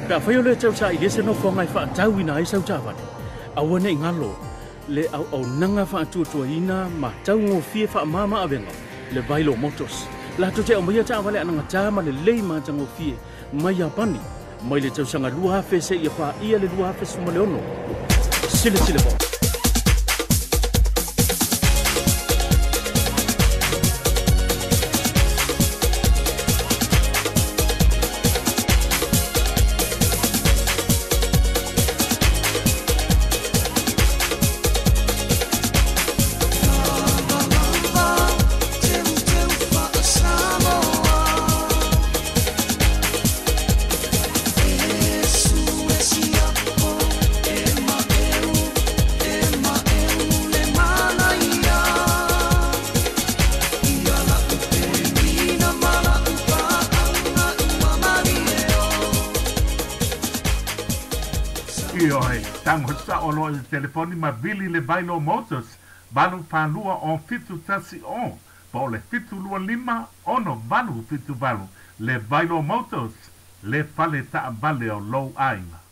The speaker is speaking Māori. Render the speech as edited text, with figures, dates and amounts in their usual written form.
Pe fa yo le chau sa ile se no fo ngai fa tau ina ai sau ta va. Awa nei ngalo le au nanga fa tu ina ma tau ngo fie fa mama avenga le Vailoa Motors. La to te o mai ta vale anga ta ma le lei ma tango fie mai apani mai le chau sanga lua fe se ia fa ia le lua fe suma le ono. Sile bo. Oi, tango sa o loa telefoni ma vili le Vailoa Motors, balu whanua o fitu tasi o, po le fitu lua lima, ono balu fitu balu, le Vailoa Motors, le fale ta vale o low aina.